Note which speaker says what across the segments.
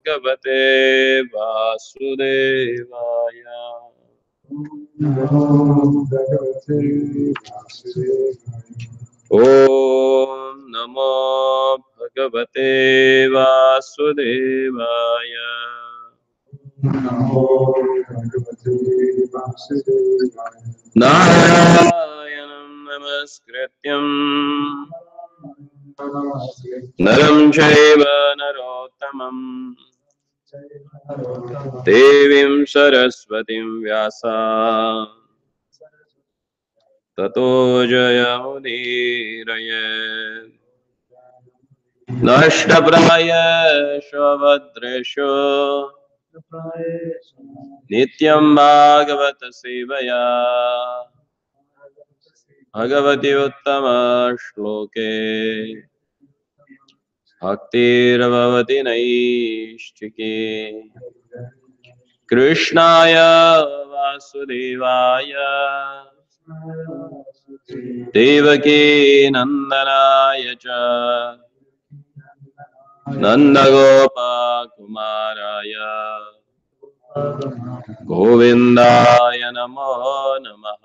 Speaker 1: भगवते वासुदेवाय। ओम नमो भगवते वासुदेवाय। नारायणं नमस्कृत्यं नरं चैव नरोत्तमं देवीं सरस्वतीं व्यासा ततो जयमुदीरयेत्। नष्टप्रायेषु भद्रेषु नित्यं भागवत सेवया भगवति उत्तम श्लोके भक्तिर्भवति नैष्ठिके। कृष्णाय वासुदेवाय देवकी नंदनाय च नन्दगोपकुमाराय गोविन्दाय नमो नमः।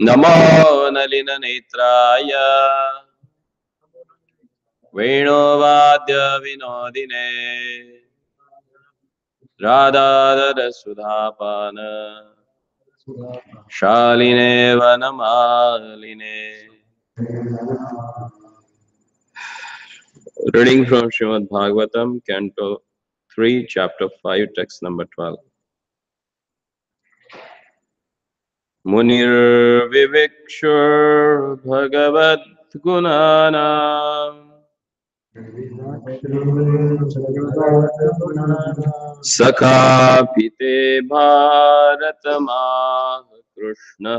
Speaker 1: नमो नलिननेत्राय वेणुवाद्य विनोदिने राधारसुधापान शालिने वनमालिने। Reading from Srimad Bhagavatam, Canto 3, Chapter 5, Text number 12. Munir Vivikshur Bhagavad Gunanam Sakapite Bharatama Krishna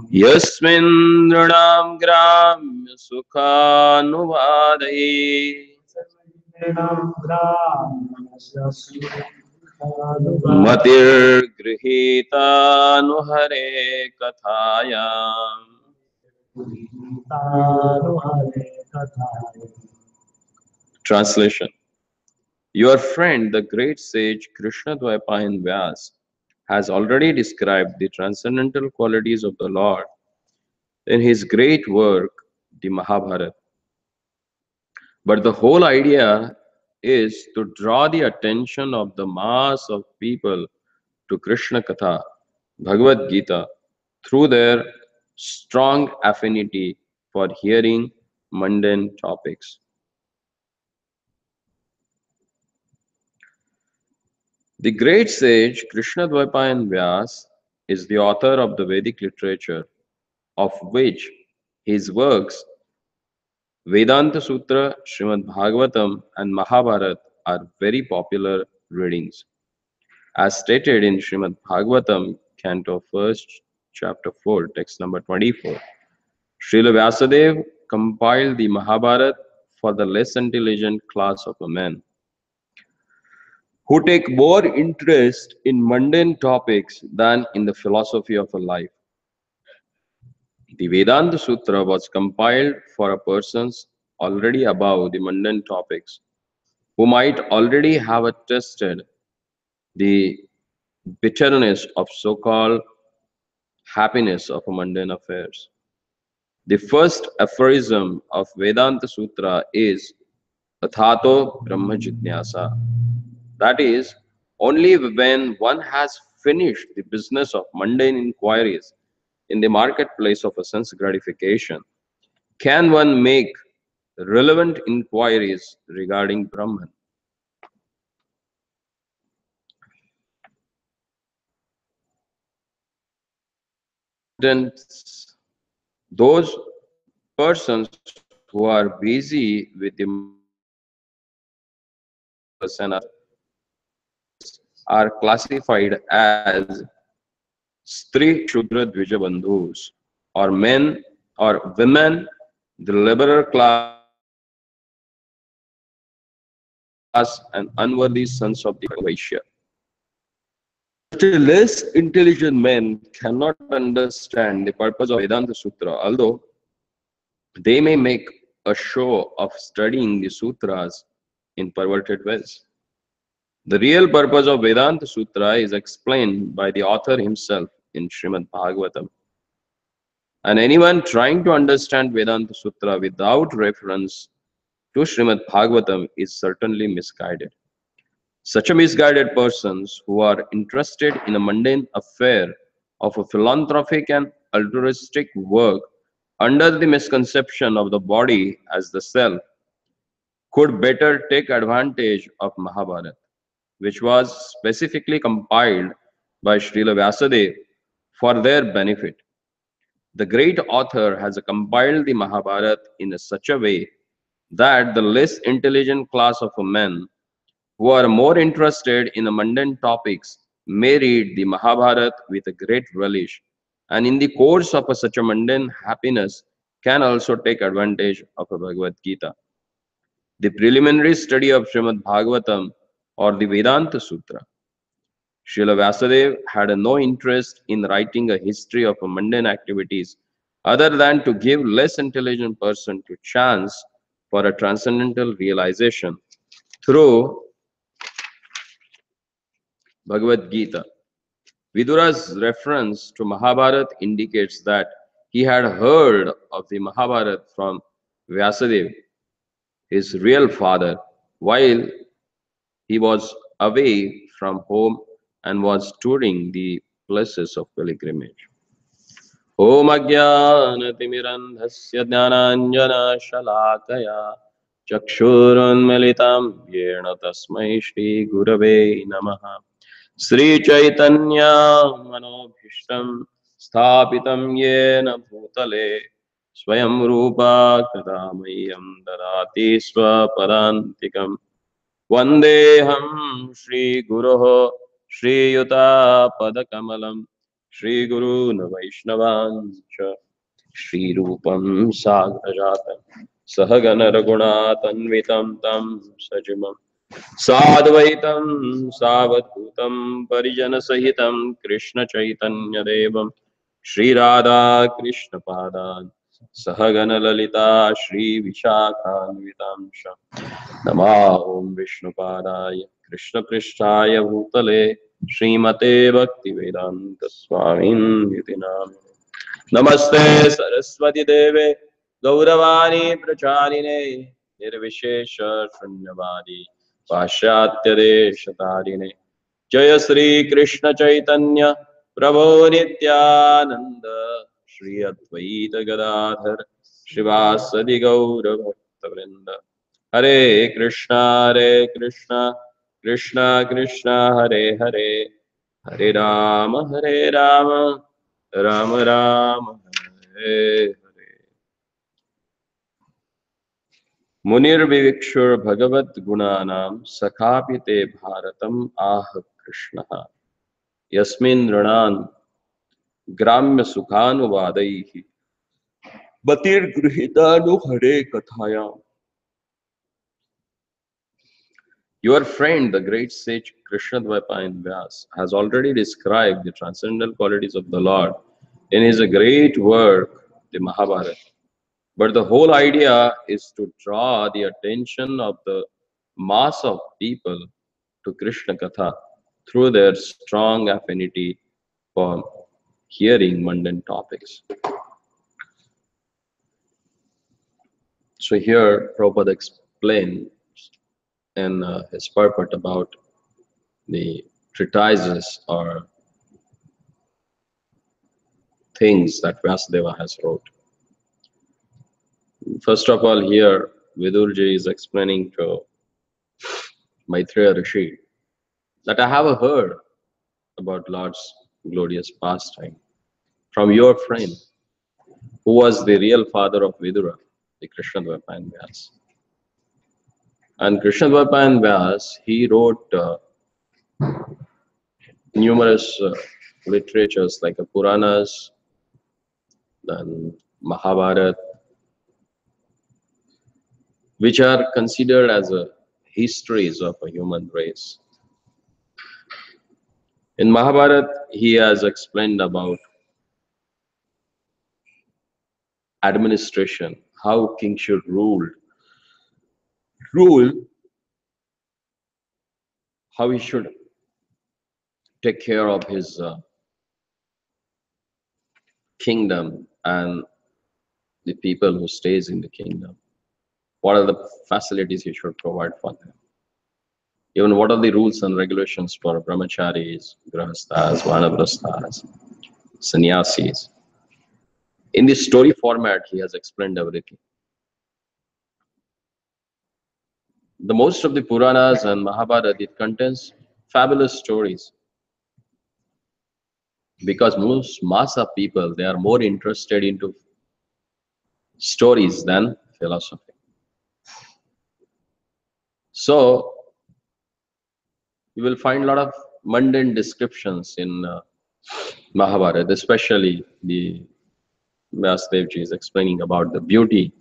Speaker 1: Yasmin Nrinam Gramya Sukhanuvadai Matir Grihita Nuhare Kathayam. Translation. Your friend, the great sage Krishna Dvaipayan Vyas, has already described the transcendental qualities of the Lord in his great work, the Mahabharata. But the whole idea is to draw the attention of the mass of people to Krishna Katha, Bhagavad Gita, through their strong affinity for hearing mundane topics. The great sage Krishna Dvaipayan Vyas is the author of the Vedic literature, of which his works Vedanta Sutra, Srimad Bhagavatam and Mahabharata are very popular readings. As stated in Srimad Bhagavatam, Canto 1, Chapter 4, Text number 24, Srila Vyasadeva compiled the Mahabharata for the less intelligent class of men, who take more interest in mundane topics than in the philosophy of a life. The Vedanta Sutra was compiled for a persons already above the mundane topics, who might already have attested the bitterness of so-called happiness of mundane affairs. The first aphorism of Vedanta Sutra is Tathato Brahma Jitnyasa. That is, only when one has finished the business of mundane inquiries in the marketplace of a sense gratification can one make relevant inquiries regarding Brahman. Those persons who are busy with the are classified as Stri Shudra Dvijabandhus, or men or women, the liberal class and unworthy sons of the Vaishya. Less intelligent men cannot understand the purpose of Vedanta Sutra, although They may make a show of studying the sutras in perverted ways. The real purpose of Vedanta Sutra is explained by the author himself in Srimad Bhagavatam. And anyone trying to understand Vedanta Sutra without reference to Srimad Bhagavatam is certainly misguided. Such a misguided persons who are interested in a mundane affair of a philanthropic and altruistic work under the misconception of the body as the self could better take advantage of Mahabharata, which was specifically compiled by Srila Vyasadeva for their benefit. The great author has compiled the Mahabharata in such a way that the less intelligent class of men who are more interested in the mundane topics may read the Mahabharata with a great relish, and in the course of such a mundane happiness can also take advantage of a Bhagavad Gita. The preliminary study of Srimad Bhagavatam or the Vedanta Sutra. Srila Vyasadeva had no interest in writing a history of mundane activities other than to give less intelligent person to chance for a transcendental realization through Bhagavad Gita. Vidura's reference to Mahabharata indicates that he had heard of the Mahabharata from Vyasadeva, his real father, while he was away from home and was touring the places of pilgrimage. Om Ajnanatimirandhasya Jnananjana Chakshurunmilitam Yena Tasmai Shri Gurave Namaha Sri Chaitanya Manobhishtam Sthapitam Yena Bhutale Swayam Rupa Kadamayam Dadati Swapadantikam Vandeham Shri Guroho Shri Yuta Padakamalam Shri Guru Vaishnavancha Shri Rupam Sagrajatam Sahagana Raghunathanvitam Tam Sajimam Sadvaitam Savadhutam Parijana Sahitam Krishna Chaitanya Devam Shri Radha Krishna Padan Sahagana Lalita Shri Vishakhanvitamsha Nama Om Vishnupadaya Krishna Prishtaya Bhutale Srimate Bhakti Vedanta Swamin Yutinam Namaste Saraswati Deve Gauravani Pracharine Nirvishesha Shunyavadi Pashatya Deshatarine Jaya Sri Krishna Chaitanya Prabhu Nityananda Shri Advaita Gadadhar Shivasadi Gaura Bhakta Vrinda Hare Krishna Krishna Krishna Hare Hare Hare Rama Rama Rama Hare Hare Munir Vivikshur Bhagavat Gunanam Sakhapite Bharatam Ah Krishna Yasmin Ranan Gramya Sukhanuvadaihi Batir Grihitanu Hare Kathayam. Your friend, the great sage Krishna Dvaipayan Vyas, has already described the transcendental qualities of the Lord in his great work, the Mahabharata. But the whole idea is to draw the attention of the mass of people to Krishna Katha through their strong affinity for hearing mundane topics. So here Prabhupada explains in his purport about the treatises or things that Vyasadeva has wrote. First of all, here Vidurji is explaining to Maitreya Rishi that I have heard about Lord's glorious pastime from your friend, who was the real father of Vidura, the Krishna Dvaipayan Vyas. And Krishna Dvaipayan Vyas, he wrote numerous literatures like Puranas, then Mahabharata, which are considered as histories of a human race. In Mahabharata, he has explained about administration, how king should rule, how he should take care of his kingdom and the people who stays in the kingdom. What are the facilities he should provide for them? Even what are the rules and regulations for brahmacharis, grahasthas, vanaprasthas, sannyasis? In the story format, he has explained everything. The most of the Puranas and Mahabharata, it contains fabulous stories, because most mass of people, they are more interested into stories than philosophy. So you will find a lot of mundane descriptions in Mahabharata, especially the Vyasdevji is explaining about the beauty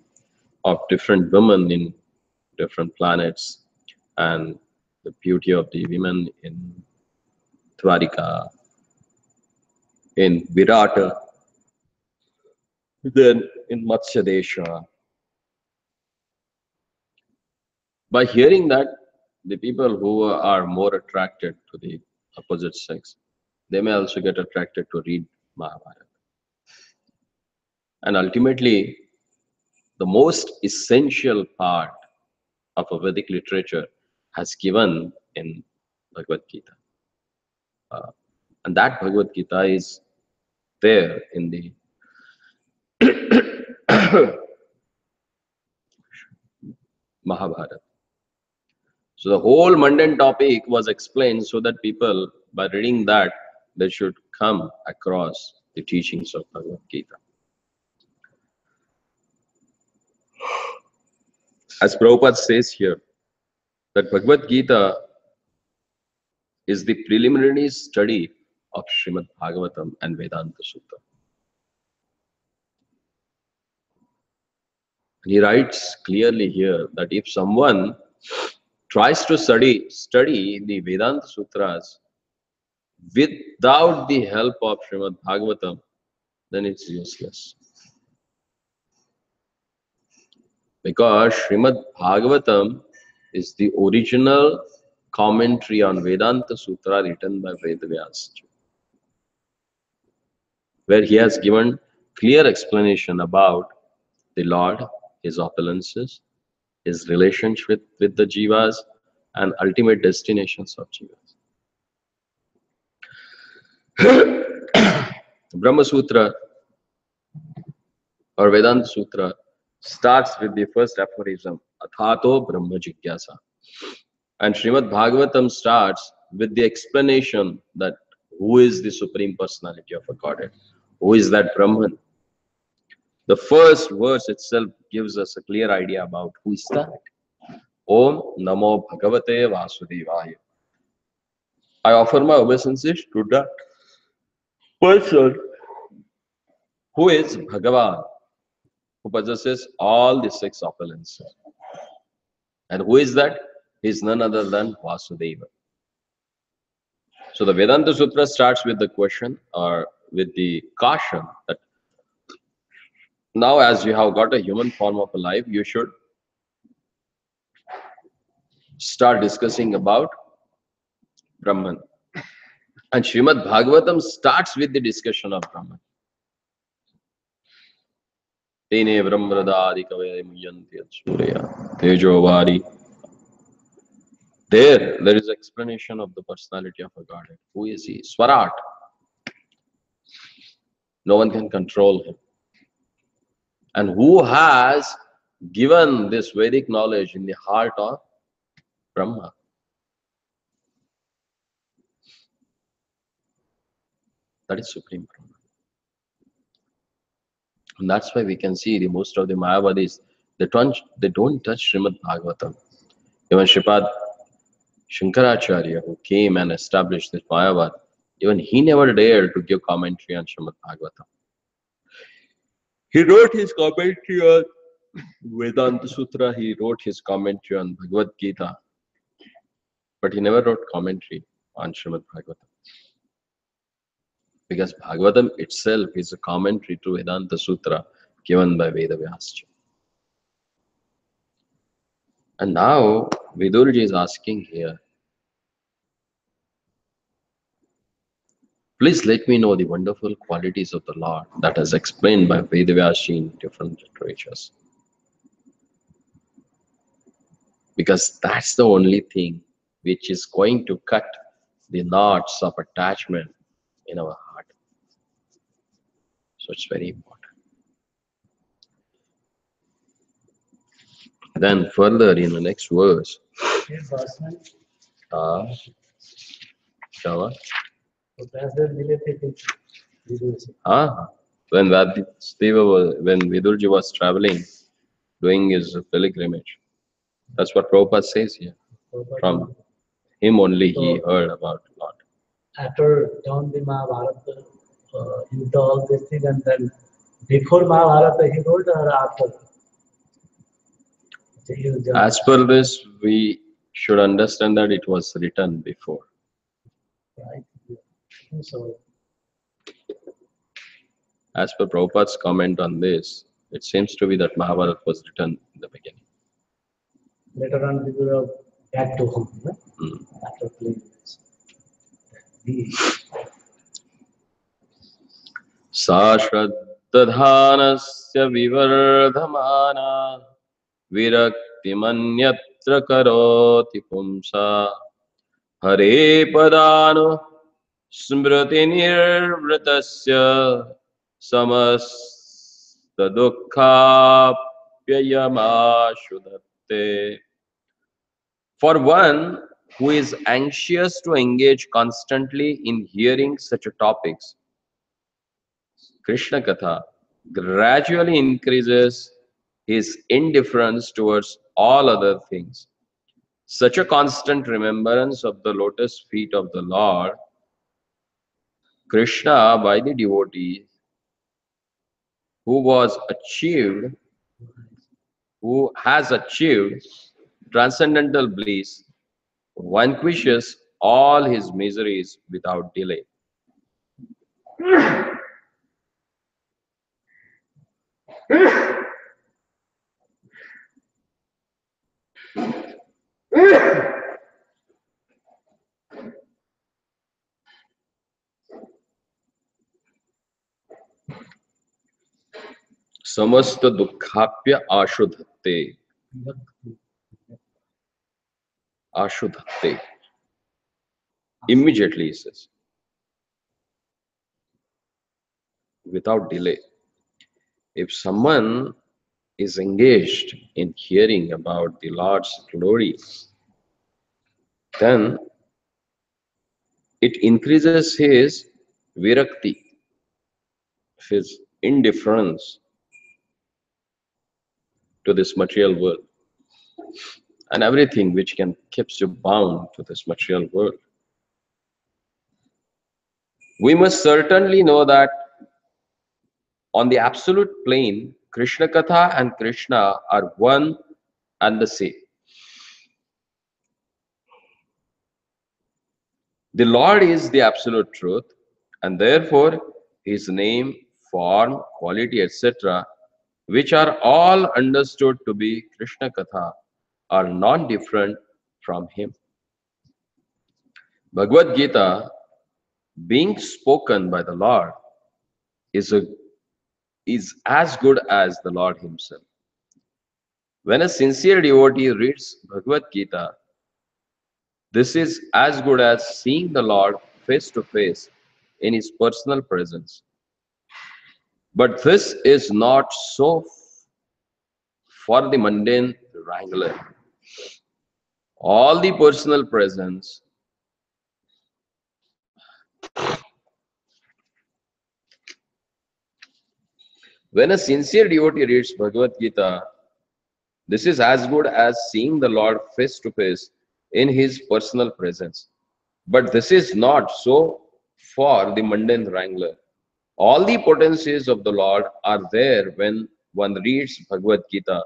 Speaker 1: of different women in different planets and the beauty of the women in Dwarika, in Virata, then in Matsya Desha. By hearing that, the people who are more attracted to the opposite sex, they may also get attracted to read Mahabharata. And ultimately, the most essential part of a Vedic literature has given in Bhagavad Gita. And that Bhagavad Gita is there in the Mahabharata. So the whole mundane topic was explained so that people, by reading that, they should come across the teachings of Bhagavad Gita. As Prabhupada says here, that Bhagavad Gita is the preliminary study of Srimad Bhagavatam and Vedanta Sutta. He writes clearly here that if someone tries to study the Vedanta Sutras without the help of Srimad Bhagavatam, then it's useless. Because Srimad Bhagavatam is the original commentary on Vedanta Sutra written by Vedavyas, where he has given clear explanation about the Lord, his opulences, his relationship with the jivas, and ultimate destinations of jivas. Brahma Sutra or Vedanta Sutra starts with the first aphorism, Athato Brahma Jigyasa. And Srimad Bhagavatam starts with the explanation that who is the Supreme Personality of a Godhead? Who is that Brahman? The first verse itself gives us a clear idea about who is that. Om Namo Bhagavate Vasudevaya. I offer my obeisances to that person who is Bhagavan, who possesses all the six opulences. And who is that? He is none other than Vasudeva. So the Vedanta Sutra starts with the question or with the caution that now as you have got a human form of a life, you should start discussing about Brahman. And Srimad Bhagavatam starts with the discussion of Brahman. Tene Brahmradadi Kavaya Muyanti Surya Tejovari. There is explanation of the personality of a Godhead. Who is he? Swarat. No one can control him. And who has given this Vedic knowledge in the heart of Brahma? That is Supreme Brahman. And that's why we can see the most of the Mayavadis, they don't touch Srimad Bhagavatam. Even Shripad Shankaracharya, who came and established this Mayavad, even he never dared to give commentary on Srimad Bhagavatam. He wrote his commentary on Vedanta Sutra, he wrote his commentary on Bhagavad Gita, but he never wrote commentary on Srimad Bhagavatam. Because Bhagavatam itself is a commentary to Vedanta Sutra given by Vedavyas. And now Vidurji is asking here, please let me know the wonderful qualities of the Lord that is explained by Vedavyas in different literatures. Because that's the only thing which is going to cut the knots of attachment in our heart. So it's very important. Then further in the next verse, when when Vidurji was traveling, doing his pilgrimage, that's what Prabhupada says here. From him only he heard about Lord.
Speaker 2: After down the Mahabharata, he did all these things, and then before Mahabharata he wrote or after?
Speaker 1: As per this, we should understand that it was written before.
Speaker 2: Right. So,
Speaker 1: as per Prabhupada's comment on this, it seems to be that Mahabharata was written in the beginning.
Speaker 2: Later on, we will go back to home. After playing this.
Speaker 1: Sashraddadhanasya vivardhamana viraktimanyatra karoti pumsa hare padano smriti nirvritasya samasta dukkhapayamashudatte. For one who is anxious to engage constantly in hearing such topics, Krishna Katha gradually increases his indifference towards all other things. Such a constant remembrance of the lotus feet of the Lord, Krishna, by the devotee who has achieved transcendental bliss, vanquishes all his miseries without delay. Samasta dukkhapya ashudhatte. Ashudhatte. Immediately, he says, without delay. If someone is engaged in hearing about the Lord's glory, then it increases his virakti, his indifference to this material world and everything which can keep you bound to this material world. We must certainly know that on the absolute plane, Krishna Katha and Krishna are one and the same. The Lord is the absolute truth, and therefore his name, form, quality, etc., which are all understood to be Krishna Katha, are not different from him. Bhagavad Gita, being spoken by the Lord, is as good as the Lord himself. When a sincere devotee reads Bhagavad Gita, this is as good as seeing the Lord face to face in his personal presence. But this is not so for the mundane wrangler. All the personal presence when a sincere devotee reads Bhagavad Gita, this is as good as seeing the Lord face to face in his personal presence. But this is not so for the mundane wrangler. All the potencies of the Lord are there when one reads Bhagavad Gita,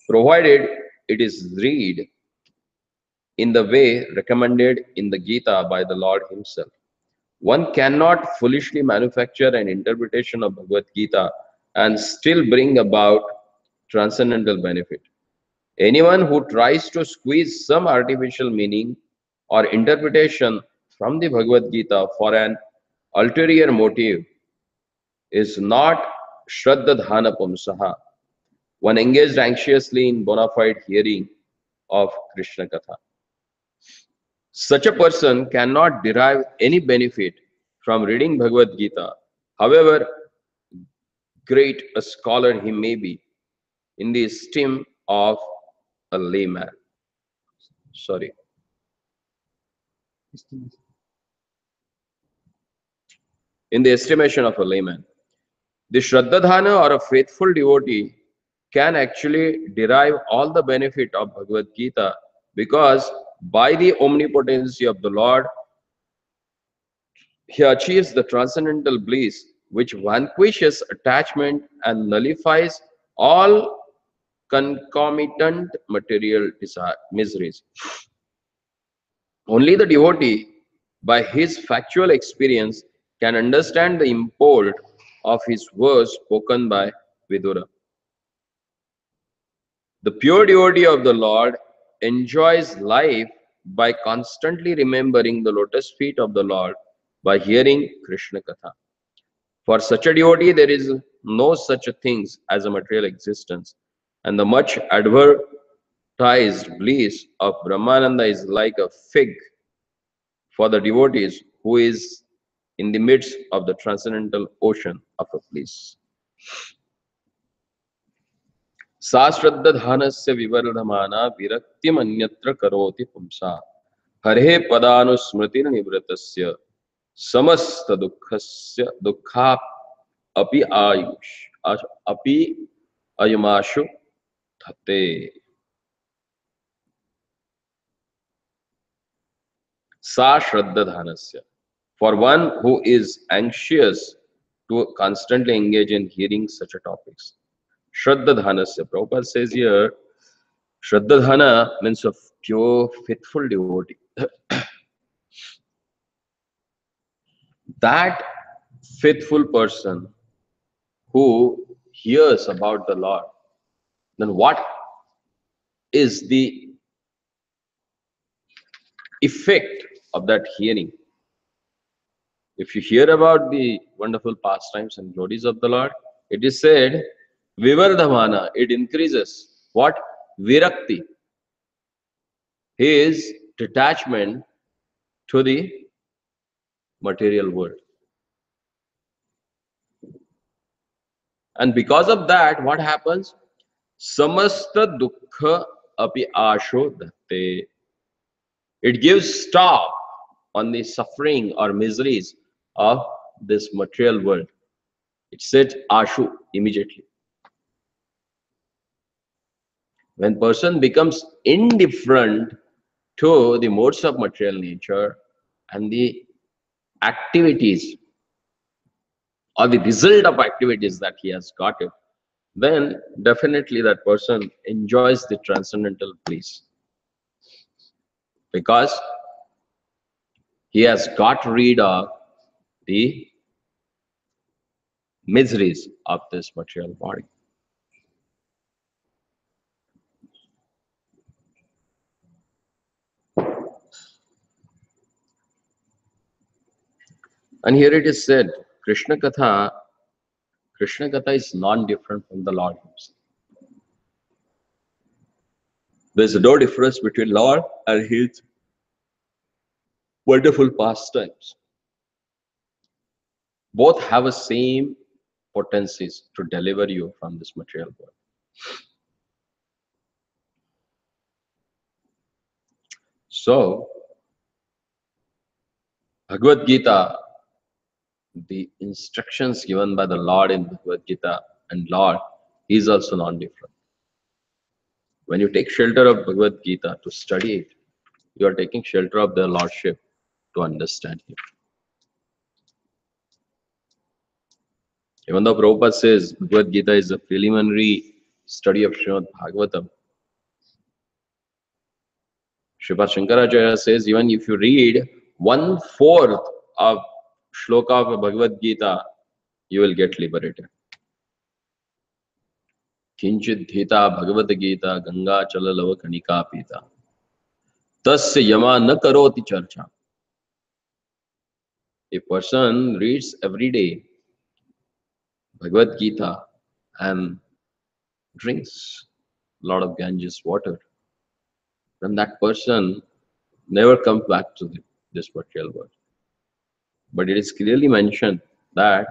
Speaker 1: provided it is read in the way recommended in the Gita by the Lord himself. One cannot foolishly manufacture an interpretation of Bhagavad Gita and still bring about transcendental benefit. Anyone who tries to squeeze some artificial meaning or interpretation from the Bhagavad Gita for an ulterior motive is not Shraddhadhana Pumsaha, one engaged anxiously in bona fide hearing of Krishna Katha. Such a person cannot derive any benefit from reading Bhagavad Gita, however great a scholar he may be, in the esteem of a layman. Sorry. In the estimation of a layman. The Shraddhadhana or a faithful devotee can actually derive all the benefit of Bhagavad Gita because by the omnipotency of the Lord, he achieves the transcendental bliss which vanquishes attachment and nullifies all concomitant material miseries. Only the devotee, by his factual experience, can understand the import of his words spoken by Vidura. The pure devotee of the Lord enjoys life by constantly remembering the lotus feet of the Lord by hearing Krishna Katha. For such a devotee, there is no such a thing as a material existence, and the much advertised bliss of Brahmananda is like a fig for the devotees who is in the midst of the transcendental ocean of a bliss. सा श्रद्धानस्य विवर्धमाना विरक्तिम अन्यत्र करोति पुंसा हरे पदानुस्मृतिर्निवृतस्य समस्त दुःखस्य दुःखा अपि आयुष अपि अयमाशु धत्ते. Sa Shraddhadhanasya. For one who is anxious to constantly engage in hearing such a topics. Shraddhadhanasya. Prabhupada says here, Shraddhadhana means a pure, faithful devotee. That faithful person who hears about the Lord, then what is the effect of that hearing? If you hear about the wonderful pastimes and glories of the Lord, it is said, Vivardhamana, it increases. What? Virakti. His detachment to the material world. And because of that, what happens? Samasta dukkha api asho dhatte. It gives stop on the suffering or miseries of this material world. It said ashu immediately. When person becomes indifferent to the modes of material nature and the activities or the result of activities that he has got it, then definitely that person enjoys the transcendental bliss because he has got rid of the miseries of this material body. And here it is said, Krishna Katha is non-different from the Lord himself. There is no difference between Lord and his wonderful pastimes. Both have the same potencies to deliver you from this material world. So, Bhagavad Gita, the instructions given by the Lord in Bhagavad Gita and Lord, he is also non-different. When you take shelter of Bhagavad Gita to study it, you are taking shelter of the Lordship to understand him. Even though Prabhupada says Bhagavad Gita is a preliminary study of Srimad Bhagavatam, Sripad Shankaracharya says even if you read 1/4 of shloka of Bhagavad Gita, you will get liberated. Kinchit dhita Bhagavad Gita Ganga Chala Lava Kanika Pita. Tasya Yama na karoti charcha. A person reads every day Bhagavad Gita and drinks a lot of Ganges water, then that person never comes back to this material world. But it is clearly mentioned that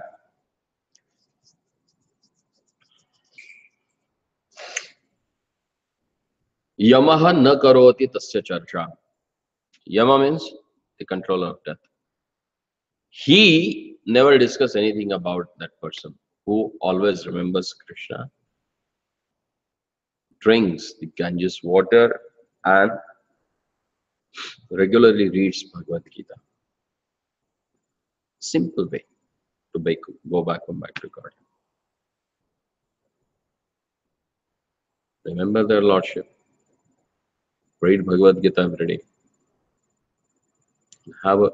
Speaker 1: Yamaha na karoti tasya charcha. Yama means the controller of death. He never discuss anything about that person who always remembers Krishna, drinks the Ganges water, and regularly reads Bhagavad Gita. Simple way to go back home back to God. Remember their Lordship. Read Bhagavad Gita every day. Have a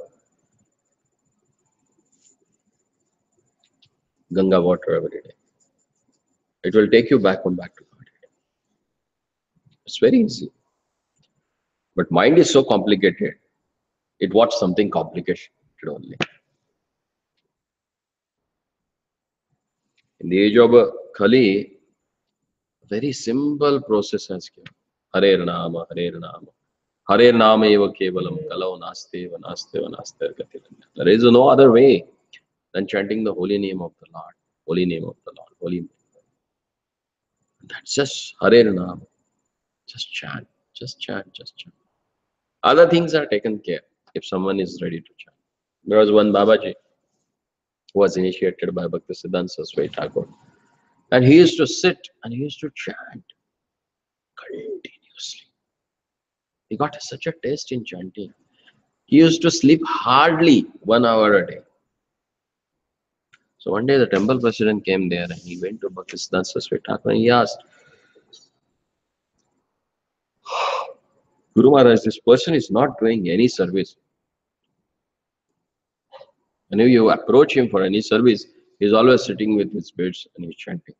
Speaker 1: Ganga water every day. It will take you back home back to God. It's very easy. But mind is so complicated. It wants something complicated only. In the age of Kali, very simple process has come. Hare Nama, Hare Nama. Hare Nama eva kevalam kalau naste va naste va naste gatiranya. There is no other way than chanting the holy name of the Lord. Holy name of the Lord. Holy name. That's just Hare Nama. Just chant. Just chant. Just chant. Other things are taken care if someone is ready to chant. There was one Babaji who was initiated by Bhaktisiddhanta Saraswati Thakur. And he used to sit and he used to chant continuously. He got such a taste in chanting. He used to sleep hardly 1 hour a day. So one day the temple president came there and he went to Bhaktisiddhanta Saraswati Thakur and he asked, Guru Maharaj, this person is not doing any service. And if you approach him for any service, he is always sitting with his beads and he's chanting.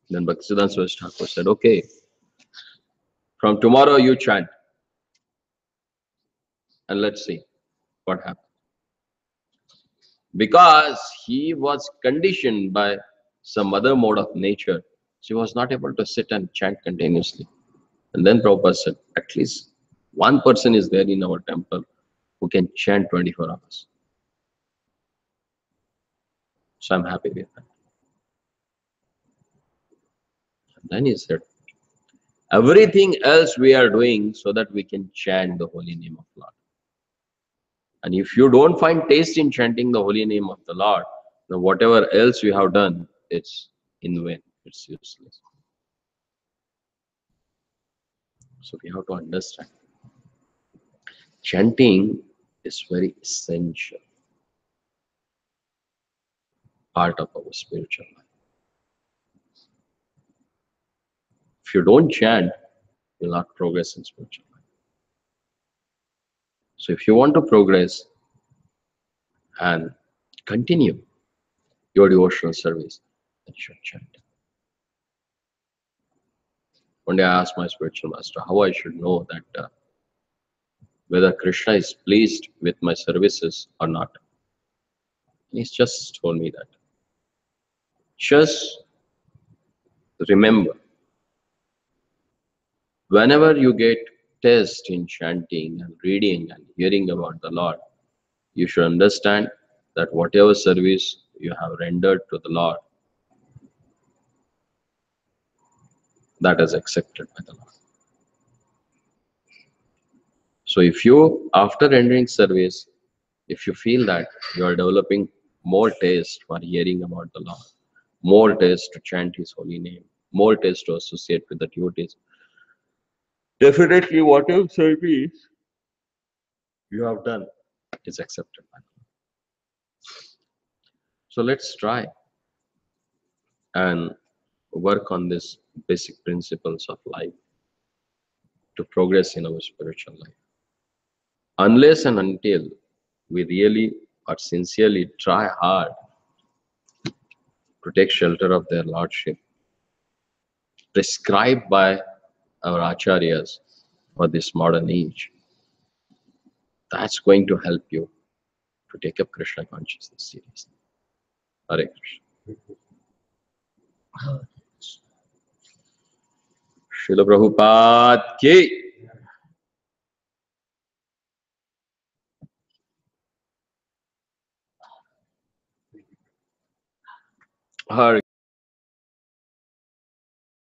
Speaker 1: Then Bhaktisiddhanta Saraswati Thakur said, okay, from tomorrow you chant. And let's see what happens. Because he was conditioned by some other mode of nature, so he was not able to sit and chant continuously. And then Prabhupada said, at least one person is there in our temple who can chant 24 hours. So I'm happy with that. And then he said, everything else we are doing so that we can chant the holy name of Lord. And if you don't find taste in chanting the holy name of the Lord, then whatever else you have done, it's in vain, it's useless. So we have to understand. Chanting is very essential part of our spiritual life. If you don't chant, you will not progress in spiritual life. So if you want to progress and continue your devotional service, then you should chant. One day I asked my spiritual master how I should know that whether Krishna is pleased with my services or not. And he's just told me that. Just remember, whenever you get taste in chanting and reading and hearing about the Lord, you should understand that whatever service you have rendered to the Lord, that is accepted by the Lord. So if you, after rendering service, if you feel that you are developing more taste for hearing about the Lord, more taste to chant His holy name, more taste to associate with the devotees, definitely whatever service you have done is accepted by the Lord. So let's try and work on these basic principles of life to progress in our spiritual life. Unless and until we really or sincerely try hard to take shelter of their lordship, prescribed by our acharyas for this modern age. That's going to help you to take up Krishna consciousness seriously. Hare Krishna. Srila Prabhupada ki. Hare